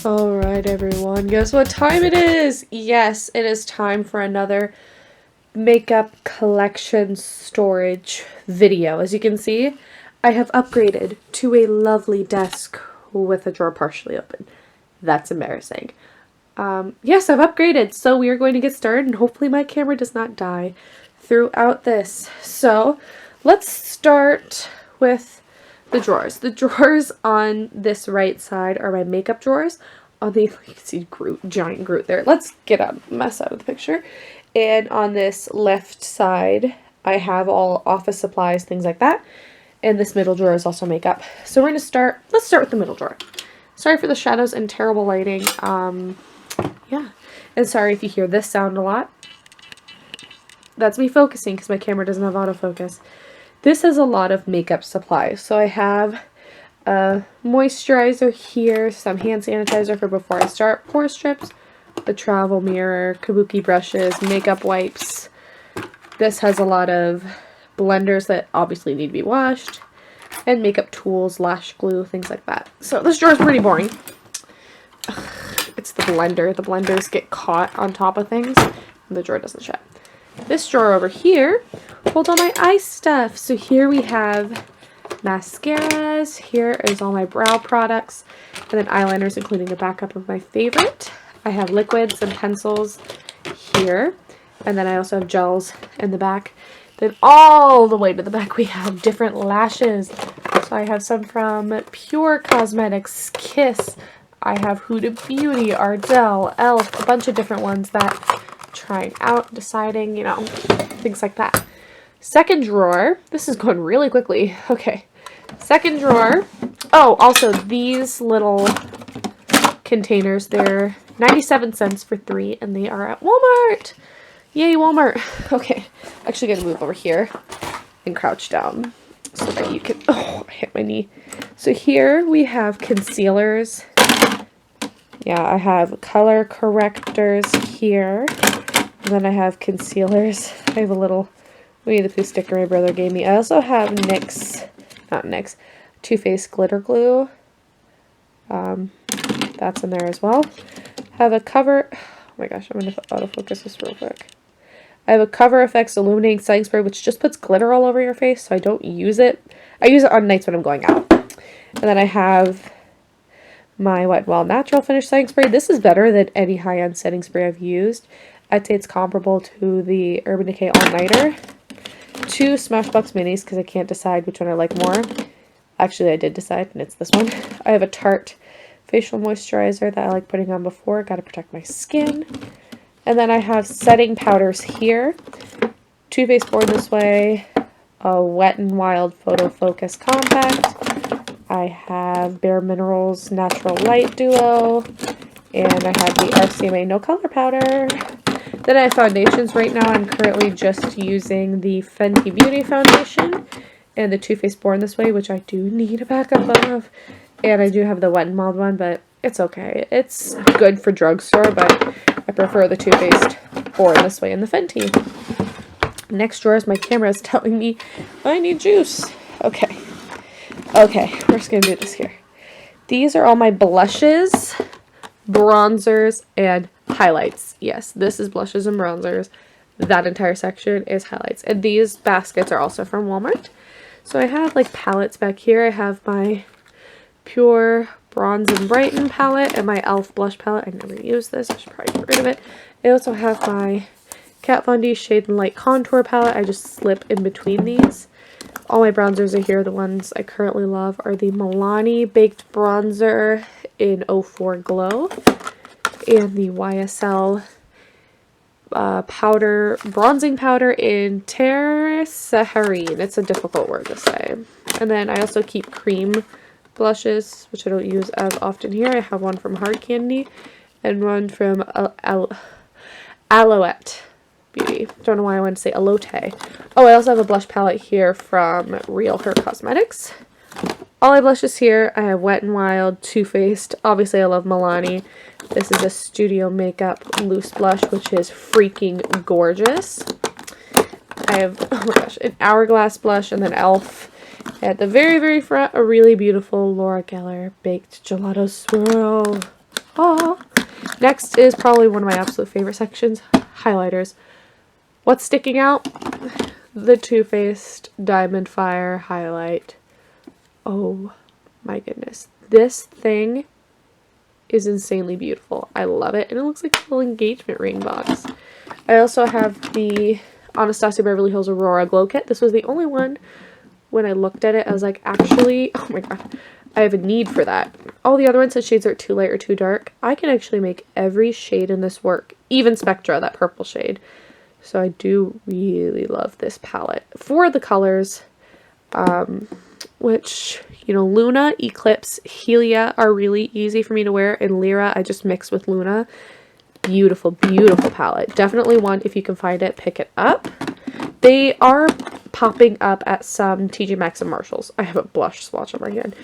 Alright everyone, guess what time it is? Yes, it is time for another makeup collection storage video. As you can see, I have upgraded to a lovely desk with a drawer partially open. That's embarrassing. Yes, I've upgraded, so we are going to get started, and hopefully my camera does not die throughout this. So, let's start with the drawers. The drawers on this right side are my makeup drawers. On the, you can see Groot, giant Groot there. Let's get a mess out of the picture. And on this left side, I have all office supplies, things like that. And this middle drawer is also makeup. So we're going to start, let's start with the middle drawer. Sorry for the shadows and terrible lighting. Yeah. And sorry if you hear this sound a lot. That's me focusing because my camera doesn't have autofocus. This has a lot of makeup supplies. So I have a moisturizer here, some hand sanitizer for before I start, pore strips, the travel mirror, kabuki brushes, makeup wipes. This has a lot of blenders that obviously need to be washed, and makeup tools, lash glue, things like that. So this drawer is pretty boring. It's the blender. The blenders get caught on top of things, and the drawer doesn't shut. This drawer over here holds all my eye stuff. So here we have mascaras. Here is all my brow products, and then eyeliners, including a backup of my favorite. I have liquids and pencils here, and then I also have gels in the back. Then all the way to the back we have different lashes. So I have some from Pure Cosmetics, Kiss. I have Huda Beauty, Ardell, e.l.f., a bunch of different ones that trying out, deciding, you know, things like that. Second drawer, this is going really quickly. Okay. Second drawer. Oh, also these little containers, they're 97 cents for 3 and they are at Walmart. Yay, Walmart. Okay. Actually gonna move over here and crouch down so that you can, oh, I hit my knee. So here we have concealers. Yeah, I have color correctors here. And then I have concealers. I have a little Winnie the Pooh sticker my brother gave me. I also have Too Faced glitter glue. That's in there as well. Have a cover. Oh my gosh, I'm going to autofocus this real quick. I have a Cover FX illuminating setting spray, which just puts glitter all over your face, so I don't use it. I use it on nights when I'm going out. And then I have my Wet n Wild Natural Finish setting spray. This is better than any high-end setting spray I've used. I'd say it's comparable to the Urban Decay All Nighter. 2 Smashbox Minis because I can't decide which one I like more. Actually, I did decide, and it's this one. I have a Tarte facial moisturizer that I like putting on before. Got to protect my skin. And then I have setting powders here. Too Faced Born This Way. A Wet n Wild Photo Focus Compact. I have Bare Minerals Natural Light Duo. And I have the RCMA No Color Powder. Then I have foundations. Right now I'm currently just using the Fenty Beauty foundation and the Too Faced Born This Way, which I do need a backup of. And I do have the Wet n Wild one, but it's okay. It's good for drugstore, but I prefer the Too Faced Born This Way and the Fenty. Next drawer is my camera is telling me I need juice. Okay. Okay, we're just going to do this here. These are all my blushes, bronzers, and highlights. Yes, this is blushes and bronzers. That entire section is highlights. And these baskets are also from Walmart. So I have like palettes back here. I have my Pure Bronze and Brighten palette and my e.l.f. blush palette. I never use this. I should probably get rid of it. I also have my Kat Von D Shade and Light Contour palette. I just slip in between these. All my bronzers are here. The ones I currently love are the Milani Baked Bronzer in 04 Glow and the YSL bronzing powder in Terre Saharine. It's a difficult word to say. And then I also keep cream blushes, which I don't use as often here. I have one from Hard Candy and one from Alouette Beauty. Don't know why I wanted to say Alote. Oh, I also have a blush palette here from Real Her Cosmetics. All my blushes here, I have Wet n Wild, Too Faced. Obviously, I love Milani. This is a Studio Makeup loose blush, which is freaking gorgeous. I have, oh my gosh, an Hourglass blush and then e.l.f. At the very, very front, a really beautiful Laura Geller Baked Gelato Swirl. Ah. Next is probably one of my absolute favorite sections, highlighters. What's sticking out? The Too Faced Diamond Fire highlight. Oh my goodness. This thing is insanely beautiful. I love it. And it looks like a little engagement ring box. I also have the Anastasia Beverly Hills Aurora Glow Kit. This was the only one when I looked at it. I was like, actually, oh my god, I have a need for that. All the other ones said shades are too light or too dark. I can actually make every shade in this work. Even Spectra, that purple shade. So I do really love this palette. For the colors, which, you know, Luna, Eclipse, Helia are really easy for me to wear. And Lyra, I just mix with Luna. Beautiful, beautiful palette. Definitely one, if you can find it, pick it up. They are popping up at some TJ Maxx and Marshalls. I have a blush swatch on my hand.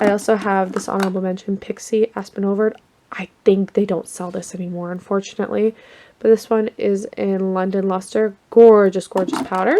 I also have this honorable mention Pixie Aspen Overt. I think they don't sell this anymore, unfortunately. But this one is in London Luster. Gorgeous, gorgeous powder.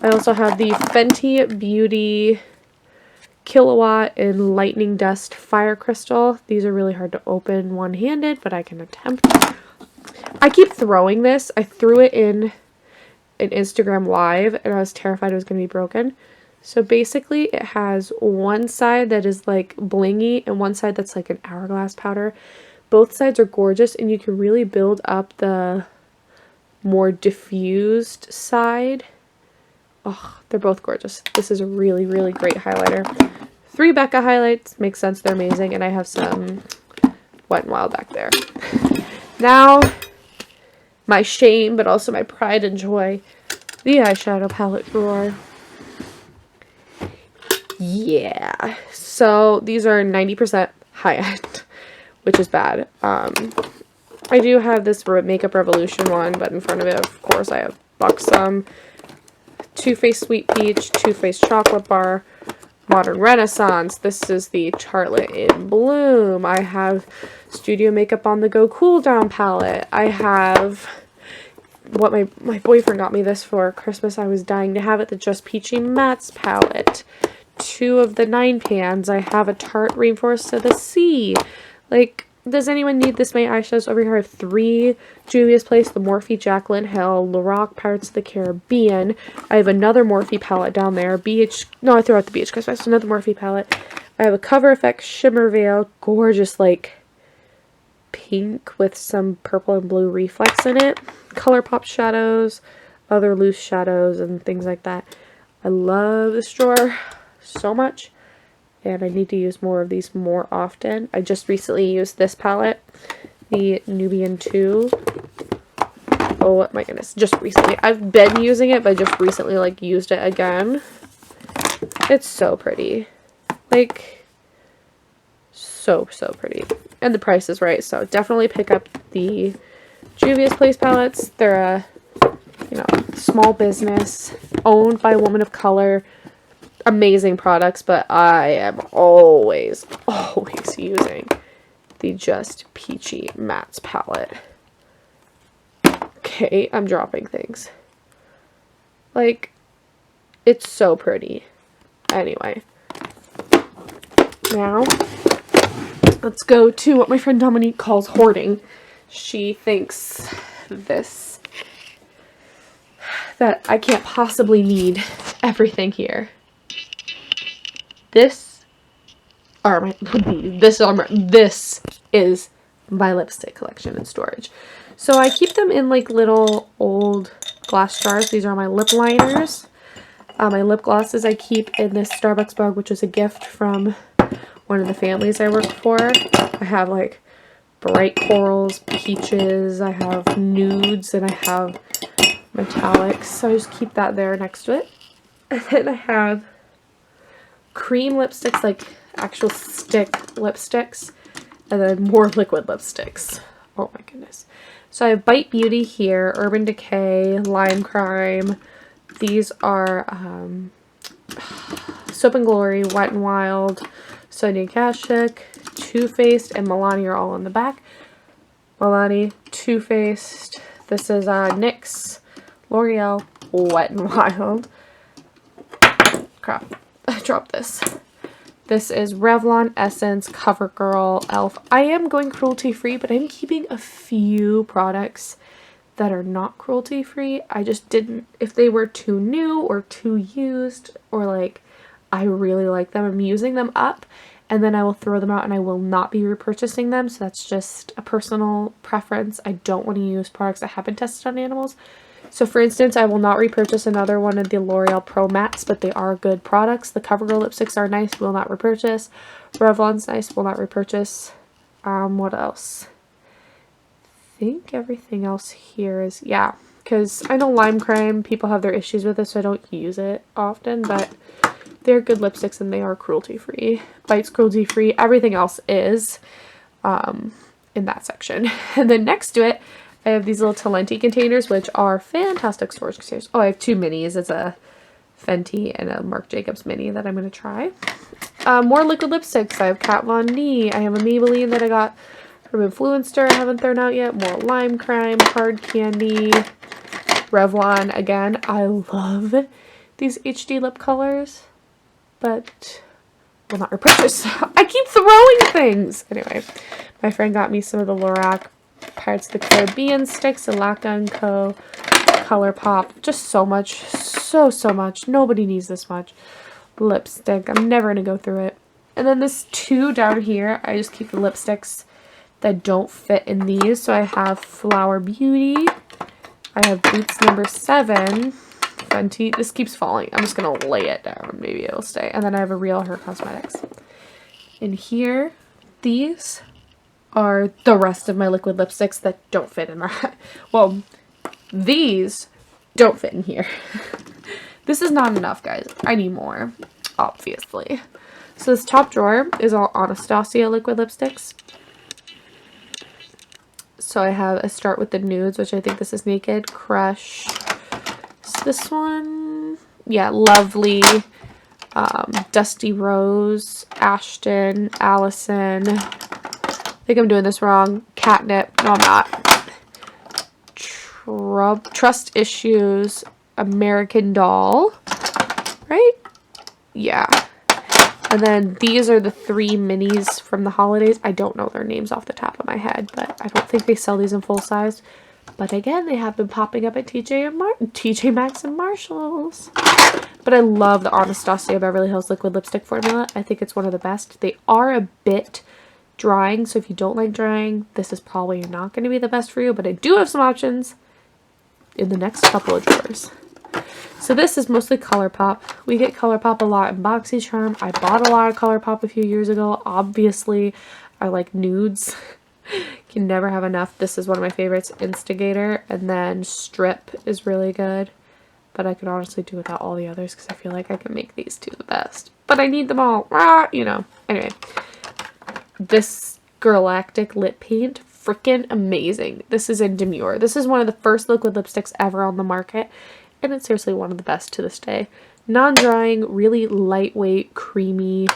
I also have the Fenty Beauty Kilowatt in Lightning Dust Fire Crystal. These are really hard to open one-handed, but I can attempt. I keep throwing this. I threw it in an Instagram live and I was terrified it was going to be broken. So basically it has one side that is like blingy and one side that's like an hourglass powder. Both sides are gorgeous and you can really build up the more diffused side. Oh, they're both gorgeous. This is a really, really great highlighter. 3 Becca highlights. Makes sense. They're amazing. And I have some Wet n Wild back there. Now, my shame, but also my pride and joy. The eyeshadow palette drawer. Yeah. So, these are 90% high-end, which is bad. I do have this Makeup Revolution one, but in front of it, of course, I have Buxom, Too Faced Sweet Peach, Too Faced Chocolate Bar, Modern Renaissance. This is the Charlotte in Bloom. I have Studio Makeup on the Go Cool Down palette. I have what my boyfriend got me this for Christmas. I was dying to have it, the Just Peachy Mattes palette. 2 of the 9 pans. I have a Tarte Rainforest of the Sea. Like, does anyone need this many eyeshadows? Over here I have 3 Juvia's Place, the Morphe Jaclyn Hill, Lorac Pirates of the Caribbean. I have another Morphe palette down there. No, I threw out the BH Christmas. Another Morphe palette. I have a Cover FX Shimmer Veil. Gorgeous, like, pink with some purple and blue reflex in it. ColourPop shadows, other loose shadows, and things like that. I love this drawer so much. And I need to use more of these more often. I just recently used this palette, the Nubian 2. Oh my goodness, just recently. I've been using it, but just recently, like, used it again. It's so pretty. Like, so, so pretty. And the price is right, so definitely pick up the Juvia's Place palettes. They're a, you know, small business, owned by a woman of color. Amazing products, but I am always using the Just Peachy Mattes palette. Okay, I'm dropping things. Like, it's so pretty. Anyway. Now, let's go to what my friend Dominique calls hoarding. She thinks that I can't possibly need everything here. This is my lipstick collection and storage. So I keep them in like little old glass jars. These are my lip liners. My lip glosses I keep in this Starbucks mug, which is a gift from one of the families I work for. I have like bright corals, peaches, I have nudes, and I have metallics. So I just keep that there next to it. And then I have cream lipsticks, like actual stick lipsticks, and then more liquid lipsticks. Oh my goodness. So I have Bite Beauty here, Urban Decay, Lime Crime. These are Soap and Glory, Wet n Wild, Sonia Kashuk, Too Faced, and Milani are all in the back. Milani, Too Faced. This is NYX, L'Oreal, Wet n Wild. Crap. I dropped this. This is Revlon, Essence, CoverGirl, e.l.f. I am going cruelty-free, but I'm keeping a few products that are not cruelty-free. I just didn't, if they were too new or too used, or like I really like them, I'm using them up, and then I will throw them out and I will not be repurchasing them. So that's just a personal preference. I don't want to use products that have been tested on animals. So for instance, I will not repurchase another one of the L'Oreal Pro Mattes, but they are good products. The CoverGirl lipsticks are nice, will not repurchase. Revlon's nice, will not repurchase. What else? I think everything else here is, yeah, because I know Lime Crime, people have their issues with it, so I don't use it often, but they're good lipsticks and they are cruelty-free. Bite's cruelty-free. Everything else is in that section. And then next to it, I have these little Talenti containers, which are fantastic storage containers. Oh, I have two minis. It's a Fenty and a Marc Jacobs mini that I'm going to try. More liquid lipsticks. I have Kat Von D. I have a Maybelline that I got from Influencer I haven't thrown out yet. More Lime Crime, Hard Candy, Revlon. Again, I love these HD lip colors, but will not repurchase. I keep throwing things. Anyway, my friend got me some of the Lorac Pirates of the Caribbean sticks, Alaca & Co. ColourPop. Just so much. So much. Nobody needs this much lipstick. I'm never going to go through it. And then this two down here, I just keep the lipsticks that don't fit in these. So I have Flower Beauty. I have Boots number 7. Fenty. This keeps falling. I'm just going to lay it down. Maybe it'll stay. And then I have a Real Her Cosmetics. And here, these are the rest of my liquid lipsticks that don't fit in my... Well, these don't fit in here. This is not enough, guys. I need more, obviously. So this top drawer is all Anastasia liquid lipsticks. So I have a start with the nudes, which I think this is Naked, Crush. Is this one? Yeah, Lovely, Dusty Rose, Ashton, Allison. I think I'm doing this wrong. Catnip. No, I'm not. Trust Issues, American Doll. Right? Yeah. And then these are the 3 minis from the holidays. I don't know their names off the top of my head, but I don't think they sell these in full size. But again, they have been popping up at TJ Maxx and Marshalls. But I love the Anastasia Beverly Hills liquid lipstick formula. I think it's one of the best. They are a bit drying, so if you don't like drying, this is probably not going to be the best for you. But I do have some options in the next couple of drawers. So this is mostly ColourPop. We get ColourPop a lot in BoxyCharm. I bought a lot of ColourPop a few years ago. Obviously, I like nudes. Can never have enough. This is one of my favorites, Instigator. And then Strip is really good. But I could honestly do without all the others because I feel like I can make these two the best. But I need them all. You know. Anyway. This Galactic lip paint, freaking amazing. This is in Demure. This is one of the first liquid lipsticks ever on the market. And it's seriously one of the best to this day. Non-drying, really lightweight, creamy.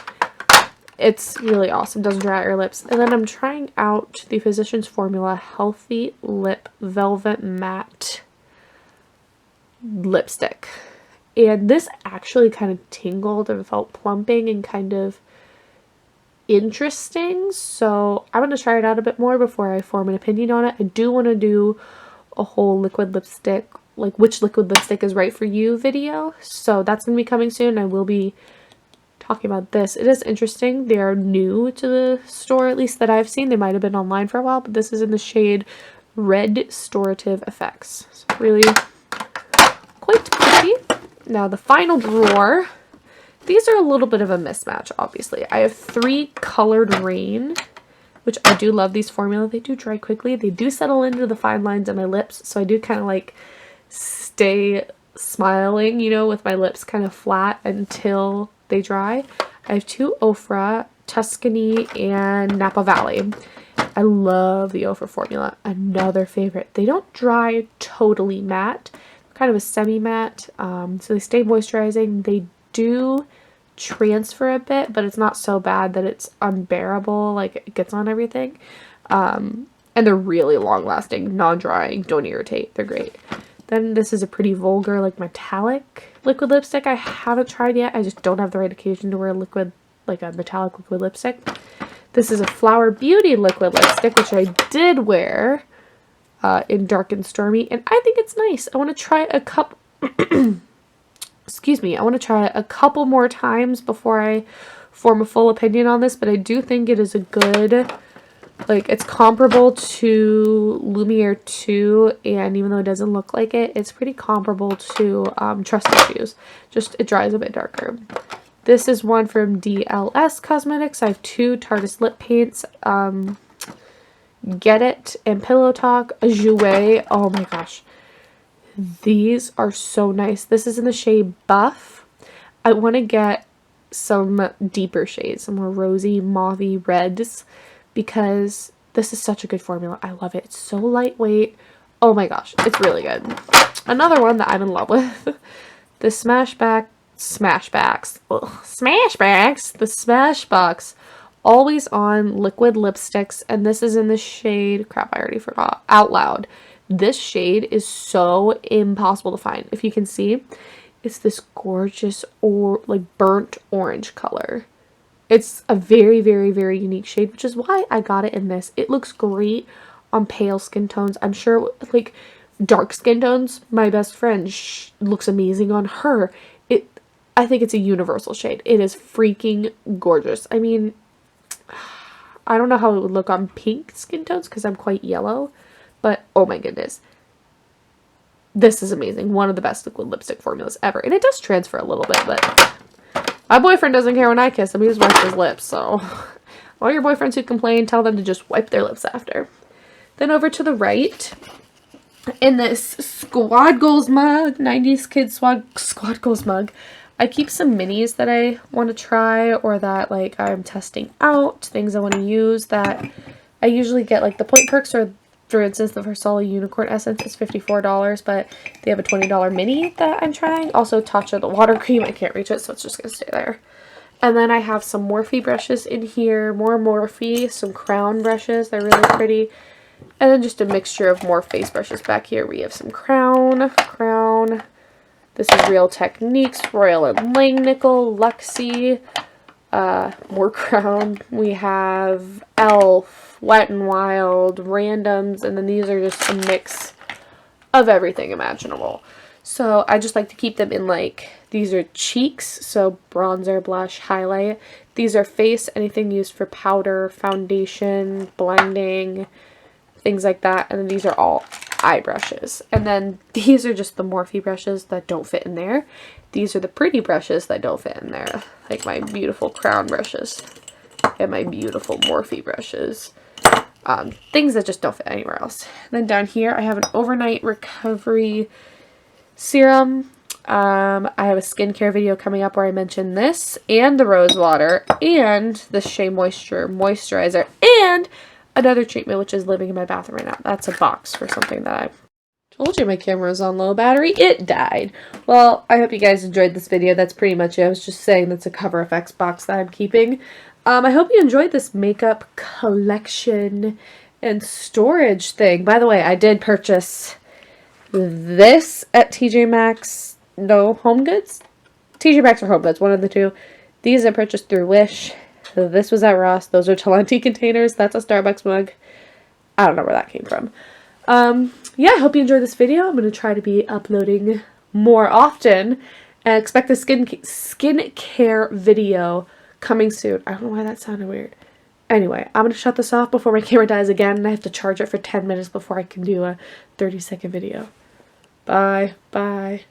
It's really awesome. Doesn't dry out your lips. And then I'm trying out the Physicians Formula Healthy Lip Velvet Matte lipstick. And this actually kind of tingled and felt plumping and kind of interesting. So I'm going to try it out a bit more before I form an opinion on it. I do want to do a whole liquid lipstick, like which liquid lipstick is right for you video. So that's going to be coming soon. I will be talking about this. It is interesting. They are new to the store, at least that I've seen. They might have been online for a while, but this is in the shade Red Restorative Effects. So really quite pretty. Now the final drawer. These are a little bit of a mismatch, obviously. I have 3 Colored Rain, which I do love these formula. They do dry quickly. They do settle into the fine lines on my lips, so I do kind of like stay smiling, you know, with my lips kind of flat until they dry. I have 2 Ofra, Tuscany, and Napa Valley. I love the Ofra formula. Another favorite. They don't dry totally matte. They're kind of a semi-matte, so they stay moisturizing. They do transfer a bit, but it's not so bad that it's unbearable, like it gets on everything. And they're really long lasting, non-drying, don't irritate. They're great. Then this is a pretty vulgar, like metallic liquid lipstick I haven't tried yet. I just don't have the right occasion to wear liquid like a metallic liquid lipstick. This is a Flower Beauty liquid lipstick, which I did wear in Dark and Stormy, and I think it's nice. I want to try a couple excuse me, I want to try it a couple more times before I form a full opinion on this, but I do think it is a good, like, it's comparable to Lumiere 2, and even though it doesn't look like it, it's pretty comparable to Trust Issues. Just, it dries a bit darker. This is one from DLS Cosmetics. I have two Tarte lip paints, Get It and Pillow Talk, Jouer. Oh my gosh. These are so nice. This is in the shade Buff. I want to get some deeper shades, some more rosy, mauvey reds, because this is such a good formula. I love it. It's so lightweight. Oh my gosh, it's really good. Another one that I'm in love with. The Smashbox, the Smashbox Always On Liquid Lipsticks, and this is in the shade, crap, I already forgot, Out Loud. This shade is so impossible to find. If you can see, it's this gorgeous or like burnt orange color. It's a very, very, very unique shade, which is why I got it in this. It looks great on pale skin tones. I'm sure, like, dark skin tones, my best friend looks amazing on her. I think it's a universal shade. It is freaking gorgeous. I mean, I don't know how it would look on pink skin tones because I'm quite yellow. But, oh my goodness, this is amazing. One of the best liquid lipstick formulas ever. And it does transfer a little bit, but my boyfriend doesn't care when I kiss him. He just wipes his lips, so all your boyfriends who complain, tell them to just wipe their lips after. Then over to the right, in this Squad Goals mug, 90s Kids Squad Goals mug, I keep some minis that I want to try or that, like, I'm testing out, things I want to use that I usually get, like, the Point Perks, or for instance, the Versala Unicorn Essence is $54, but they have a $20 mini that I'm trying. Also, Tatcha, the water cream, I can't reach it, so it's just going to stay there. And then I have some Morphe brushes in here, more Morphe, some Crown brushes, they're really pretty. And then just a mixture of more face brushes back here. We have some Crown. This is Real Techniques, Royal and Langnickel, Luxie, more Crown. We have e.l.f., Wet n Wild, Randoms, and then these are just a mix of everything imaginable. So I just like to keep them in, like, these are cheeks, so bronzer, blush, highlight. These are face, anything used for powder, foundation, blending, things like that. And then these are all eye brushes. And then these are just the Morphe brushes that don't fit in there. These are the pretty brushes that don't fit in there, like my beautiful Crown brushes and my beautiful Morphe brushes. Things that just don't fit anywhere else. And then down here I have an Overnight Recovery Serum. I have a skincare video coming up where I mention this and the rose water and the Shea Moisture moisturizer and another treatment which is living in my bathroom right now. That's a box for something that I told you my camera was on low battery. It died. Well, I hope you guys enjoyed this video. That's pretty much it. I was just saying that's a Cover FX box that I'm keeping. I hope you enjoyed this makeup collection and storage thing. By the way, I did purchase this at TJ Maxx. No, Home Goods? TJ Maxx or Home Goods, one of the two. These I purchased through Wish. This was at Ross. Those are Talenti containers. That's a Starbucks mug. I don't know where that came from. Yeah, I hope you enjoyed this video. I'm going to try to be uploading more often. And expect the skincare video coming soon. I don't know why that sounded weird. Anyway, I'm going to shut this off before my camera dies again. And I have to charge it for 10 minutes before I can do a 30-second video. Bye. Bye.